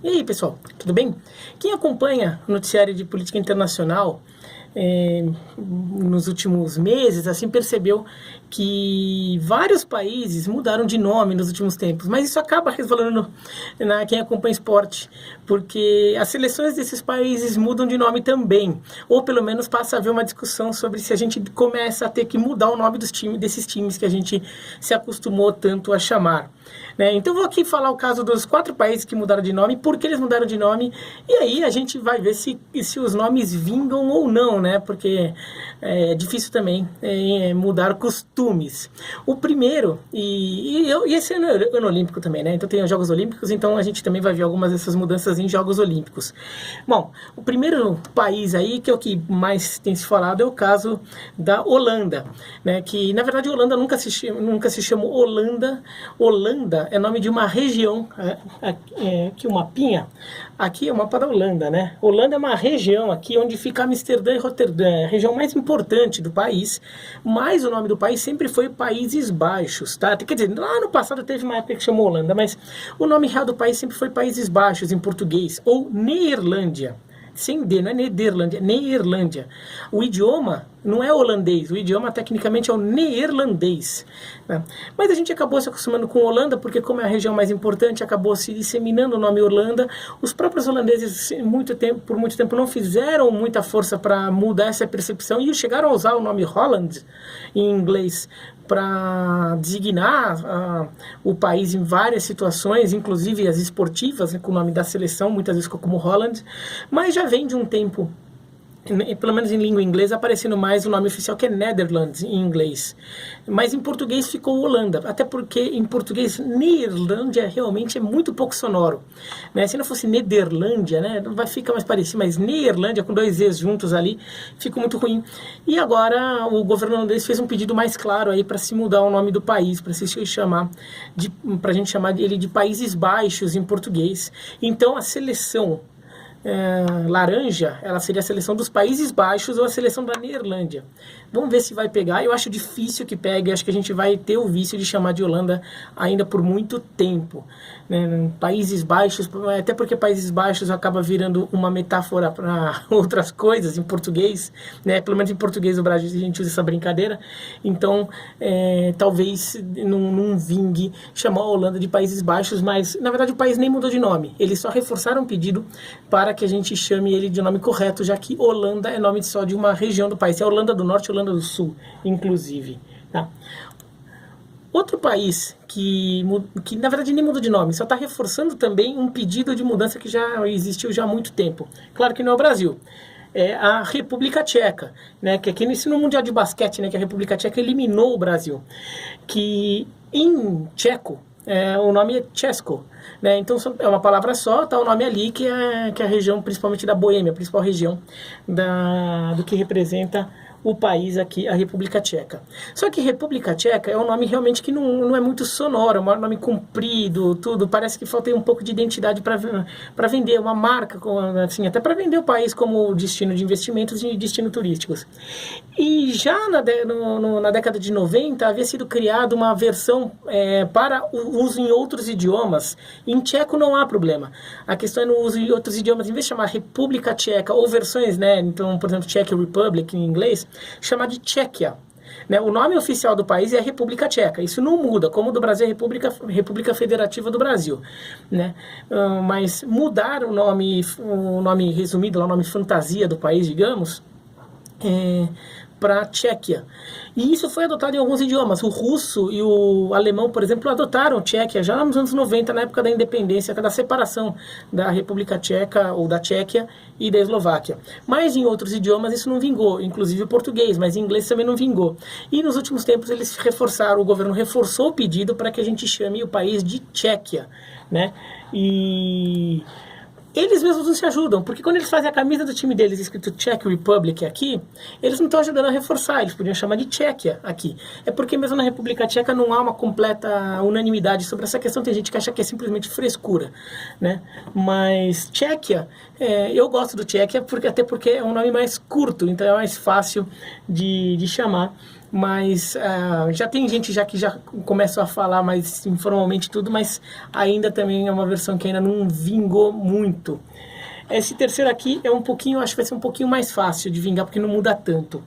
E aí, pessoal, tudo bem? Quem acompanha o noticiário de política internacional nos últimos meses, assim, percebeu que vários países mudaram de nome nos últimos tempos, mas isso acaba resvalando na quem acompanha esporte, porque as seleções desses países mudam de nome também, ou pelo menos passa a haver uma discussão sobre se a gente começa a ter que mudar o nome desses times que a gente se acostumou tanto a chamar. Então vou aqui falar o caso dos 4 países que mudaram de nome, por que eles mudaram de nome, e aí a gente vai ver se os nomes vingam ou não, né? Porque é difícil também mudar costumes. O primeiro, e esse ano olímpico também, né? Então tem os Jogos Olímpicos, então a gente também vai ver algumas dessas mudanças em Jogos Olímpicos. Bom, o primeiro país aí, que é o que mais tem se falado, é o caso da Holanda, né? Que na verdade Holanda nunca se chamou Holanda. Holanda é nome de uma região, aqui o mapinha, aqui é o mapa da Holanda, né? Holanda é uma região aqui onde fica Amsterdã e Roterdã, é a região mais importante do país, mas o nome do país sempre foi Países Baixos, tá? Quer dizer, lá no passado teve uma época que chamou Holanda, mas o nome real do país sempre foi Países Baixos em português, ou Neerlândia. Sem D, não é Nederlândia, é Neerlândia. O idioma não é holandês, o idioma tecnicamente é o neerlandês, né? Mas a gente acabou se acostumando com Holanda, porque como é a região mais importante, acabou se disseminando o nome Holanda. Os próprios holandeses por muito tempo não fizeram muita força para mudar essa percepção e chegaram a usar o nome Holland em inglês para designar o país em várias situações, inclusive as esportivas, né, com o nome da seleção, muitas vezes ficou como Holland, mas já vem de um tempo, pelo menos em língua inglesa, aparecendo mais o nome oficial que é Netherlands em inglês, mas em português ficou Holanda, até porque em português Neerlândia realmente é muito pouco sonoro, né? Se não fosse Nederlândia, né, vai ficar mais parecido, mas Neerlândia com 2 E's juntos ali fica muito ruim. E agora o governo holandês fez um pedido mais claro aí para se mudar o nome do país, para a gente chamar ele de Países Baixos em português. Então a seleção laranja, ela seria a seleção dos Países Baixos ou a seleção da Neerlândia. Vamos ver se vai pegar. Eu acho difícil que pegue, acho que a gente vai ter o vício de chamar de Holanda ainda por muito tempo, né? Países Baixos, até porque Países Baixos acaba virando uma metáfora para outras coisas em português, né? Pelo menos em português do Brasil a gente usa essa brincadeira, então talvez não vingue chamar a Holanda de Países Baixos, mas na verdade o país nem mudou de nome, eles só reforçaram o pedido para que a gente chame ele de nome correto, já que Holanda é nome só de uma região do país, é Holanda do Norte e Holanda do Sul, inclusive, tá? Outro país que na verdade nem mudou de nome, só está reforçando também um pedido de mudança que já existiu já há muito tempo. Claro que não é o Brasil, é a República Tcheca, né? Que aqui no Mundial de Basquete, né, que a República Tcheca eliminou o Brasil, que em tcheco o nome é Česko, né? Então é uma palavra só, tá o nome ali que é a região principalmente da Boêmia, a principal região do que representa o país aqui, a República Tcheca. Só que República Tcheca é um nome realmente que não é muito sonoro, é um nome comprido, tudo, parece que falta um pouco de identidade para vender, uma marca, assim, até para vender o país como destino de investimentos e destino turísticos. E já na década de 90 havia sido criada uma versão para o uso em outros idiomas. Em tcheco não há problema. A questão é no uso em outros idiomas. Em vez de chamar República Tcheca ou versões, né, então, por exemplo, Czech Republic em inglês, chamar de Tchequia, né? O nome oficial do país é a República Tcheca, isso não muda, como o do Brasil é República Federativa do Brasil, né? Mas mudar o nome resumido, o nome fantasia do país, digamos, para Tchequia. E isso foi adotado em alguns idiomas. O russo e o alemão, por exemplo, adotaram Tchequia já nos anos 90, na época da independência, da separação da República Tcheca ou da Tchequia e da Eslováquia. Mas em outros idiomas isso não vingou, inclusive o português, mas em inglês também não vingou. E nos últimos tempos eles reforçaram, o governo reforçou o pedido para que a gente chame o país de Tchequia, né? E eles mesmos não se ajudam, porque quando eles fazem a camisa do time deles escrito Czech Republic aqui, eles não estão ajudando a reforçar, eles podiam chamar de Tchequia aqui. É porque mesmo na República Tcheca não há uma completa unanimidade sobre essa questão, tem gente que acha que é simplesmente frescura, né? Mas Tchequia, eu gosto do Tchequia, até porque é um nome mais curto, então é mais fácil de chamar. mas já tem gente já que já começou a falar mais informalmente tudo, mas ainda também é uma versão que ainda não vingou muito. Esse terceiro aqui é um pouquinho, acho que vai ser um pouquinho mais fácil de vingar, porque não muda tanto.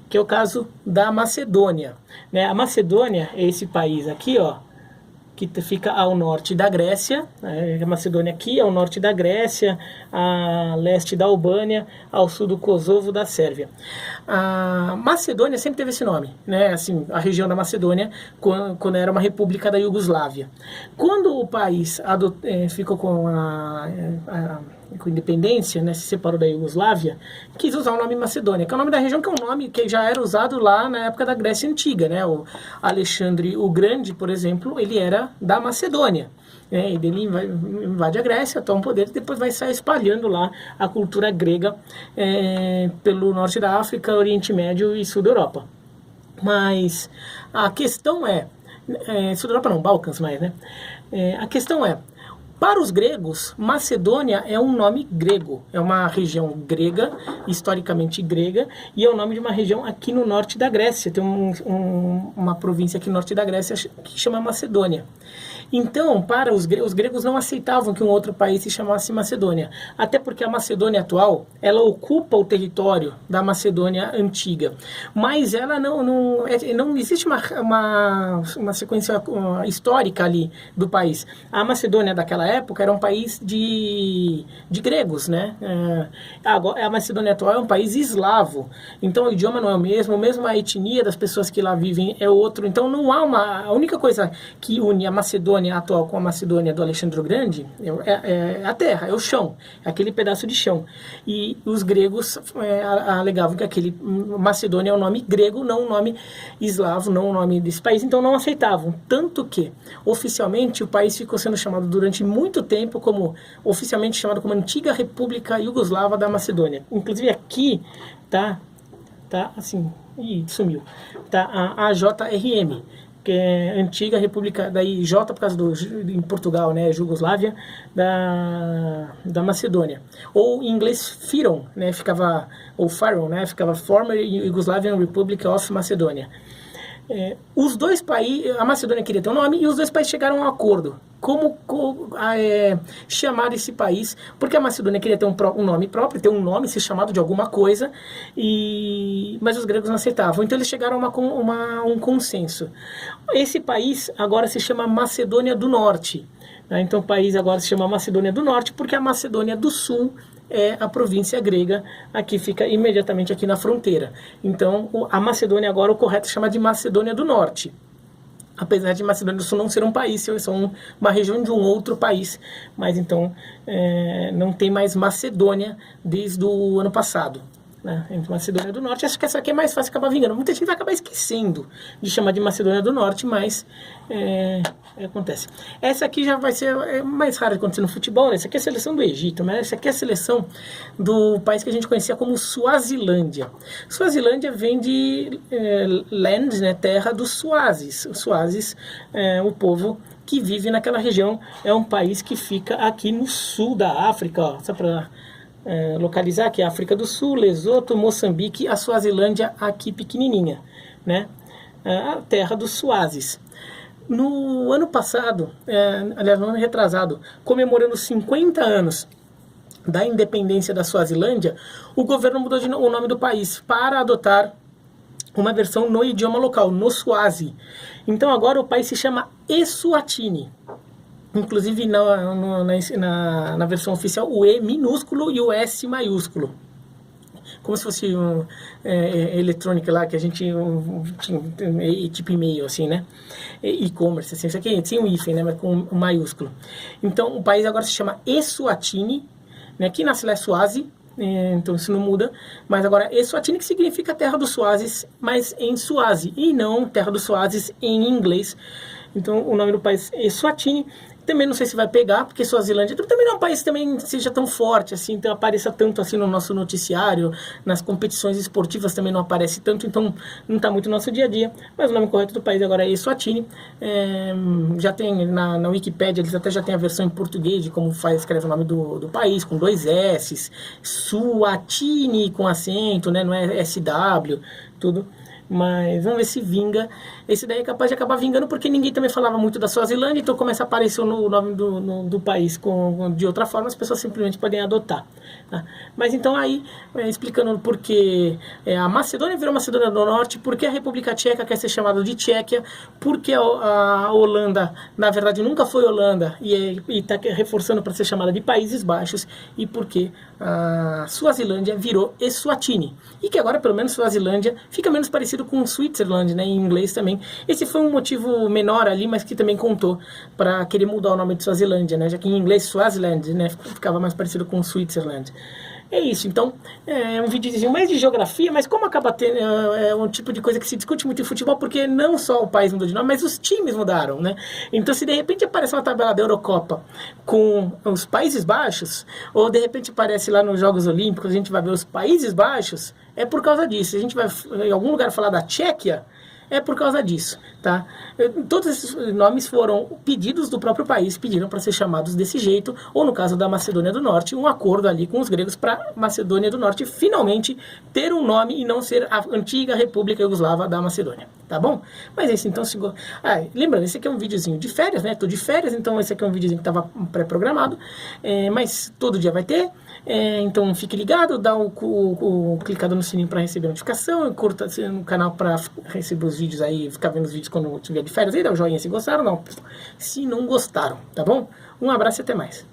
Que é o caso da Macedônia, né? A Macedônia é esse país aqui, ó, que fica ao norte da Grécia, a Macedônia aqui ao norte da Grécia, a leste da Albânia, ao sul do Kosovo, da Sérvia. A Macedônia sempre teve esse nome, né? Assim, a região da Macedônia, quando era uma república da Iugoslávia. Quando o país ficou com com independência, né, se separou da Iugoslávia, quis usar o nome Macedônia, que é o nome da região, que é um nome que já era usado lá na época da Grécia Antiga, né? O Alexandre o Grande, por exemplo, ele era da Macedônia, né? E ele invade a Grécia, toma o poder e depois vai sair espalhando lá a cultura grega pelo norte da África, Oriente Médio e sul da Europa. Mas a questão sul da Europa não, Balcãs mais, né? A questão para os gregos, Macedônia é um nome grego, é uma região grega, historicamente grega, e é o nome de uma região aqui no norte da Grécia. Tem uma província aqui no norte da Grécia que chama Macedônia. Então, para os gregos não aceitavam que um outro país se chamasse Macedônia, até porque a Macedônia atual, ela ocupa o território da Macedônia antiga, mas ela não existe uma sequência histórica ali do país. A Macedônia daquela época era um país de gregos, né? Agora, a Macedônia atual é um país eslavo, então o idioma não é o mesmo a etnia das pessoas que lá vivem é outro, então não há a única coisa que une a Macedônia atual com a Macedônia do Alexandre o Grande é a terra, é o chão, é aquele pedaço de chão. E os gregos alegavam que aquele Macedônia é um nome grego, não um nome eslavo, não o nome desse país, então não aceitavam. Tanto que, oficialmente, o país ficou sendo chamado durante muito tempo oficialmente chamado como Antiga República Iugoslava da Macedônia. Inclusive aqui tá assim, sumiu, tá a AJRM, que é Antiga República, daí J por causa em Portugal, né, Jugoslávia, da Macedônia. Ou em inglês FYROM, né, ou FYROM, né, ficava Former Yugoslavian Republic of Macedonia. Os dois países, a Macedônia queria ter um nome, e os dois países chegaram a um acordo. Como chamar esse país, porque a Macedônia queria ter um nome próprio, ter um nome, ser chamado de alguma coisa, mas os gregos não aceitavam. Então eles chegaram a um consenso. Esse país agora se chama Macedônia do Norte. Né? Então o país agora se chama Macedônia do Norte, porque a Macedônia do Sul é a província grega, aqui fica imediatamente aqui na fronteira. Então a Macedônia agora, o correto é chamar de Macedônia do Norte. Apesar de Macedônia do Sul não ser um país, são uma região de um outro país, mas então não tem mais Macedônia desde o ano passado. Né? Entre Macedônia do Norte, acho que essa aqui é mais fácil acabar vingando. Muita gente vai acabar esquecendo de chamar de Macedônia do Norte, mas acontece. Essa aqui já vai ser mais rara de acontecer no futebol, né? Essa aqui é a seleção do Egito, mas essa aqui é a seleção do país que a gente conhecia como Suazilândia. Suazilândia vem de land, né? Terra dos Suazes. Os Suazes o povo que vive naquela região, é um país que fica aqui no sul da África, ó, só para localizar aqui, a África do Sul, Lesoto, Moçambique, a Suazilândia aqui pequenininha, né? A terra dos Suazes. No ano passado, aliás, no ano retrasado, comemorando 50 anos da independência da Suazilândia, o governo mudou o nome do país para adotar uma versão no idioma local, no Suazi. Então agora o país se chama Eswatini. Inclusive na versão oficial, o E minúsculo e o S maiúsculo. Como se fosse eletrônica lá, que a gente tinha tipo e-mail, assim, né? E-commerce, assim, isso aqui tinha um hífen, né? Mas com um maiúsculo. Então, o país agora se chama Eswatini, né? Aqui na Silé Suazi, então isso não muda, mas agora Eswatini, que significa terra dos Suazes, mas em Suazi, e não terra dos Suazes em inglês. Então, o nome do país é Eswatini, Também não sei se vai pegar, porque Suazilândia também não é um país que também seja tão forte, assim, então apareça tanto assim no nosso noticiário, nas competições esportivas também não aparece tanto, então não está muito no nosso dia a dia. Mas o nome correto do país agora é Eswatini. Já tem na Wikipédia, eles até já tem a versão em português de como escreve o nome do país, com 2 S's, Suatini com acento, né, não é SW, tudo. Mas vamos ver se vinga. Esse daí é capaz de acabar vingando porque ninguém também falava muito da Suazilândia, então começa a aparecer o nome do país de outra forma, as pessoas simplesmente podem adotar. Tá? Mas então aí, explicando por que a Macedônia virou Macedônia do Norte, por que a República Tcheca quer ser chamada de Tchequia, por que a Holanda, na verdade, nunca foi Holanda e está reforçando para ser chamada de Países Baixos, e por que a Suazilândia virou Eswatini. E que agora, pelo menos, Suazilândia fica menos parecido com Switzerland, né, em inglês também. Esse foi um motivo menor ali, mas que também contou para querer mudar o nome de Suazilândia, né, já que em inglês Swaziland, né, ficava mais parecido com Switzerland. É isso, então, é um videozinho mais de geografia, mas como acaba tendo um tipo de coisa que se discute muito em futebol, porque não só o país mudou de nome, mas os times mudaram, né? Então, se de repente aparece uma tabela da Eurocopa com os Países Baixos, ou de repente aparece lá nos Jogos Olímpicos, a gente vai ver os Países Baixos, é por causa disso. Se a gente vai em algum lugar falar da Tchequia, é por causa disso, tá? Todos esses nomes foram pedidos do próprio país, pediram para ser chamados desse jeito, ou no caso da Macedônia do Norte, um acordo ali com os gregos para Macedônia do Norte finalmente ter um nome e não ser a antiga República Iugoslava da Macedônia, tá bom? Mas esse então, lembrando, esse aqui é um videozinho de férias, né? Tô de férias, então esse aqui é um videozinho que estava pré-programado, mas todo dia vai ter. Então fique ligado, dá o clicado no sininho para receber a notificação, curta no canal para receber os vídeos aí, ficar vendo os vídeos quando tiver de férias aí, dá o joinha se gostaram, não, se não gostaram, tá bom? Um abraço e até mais.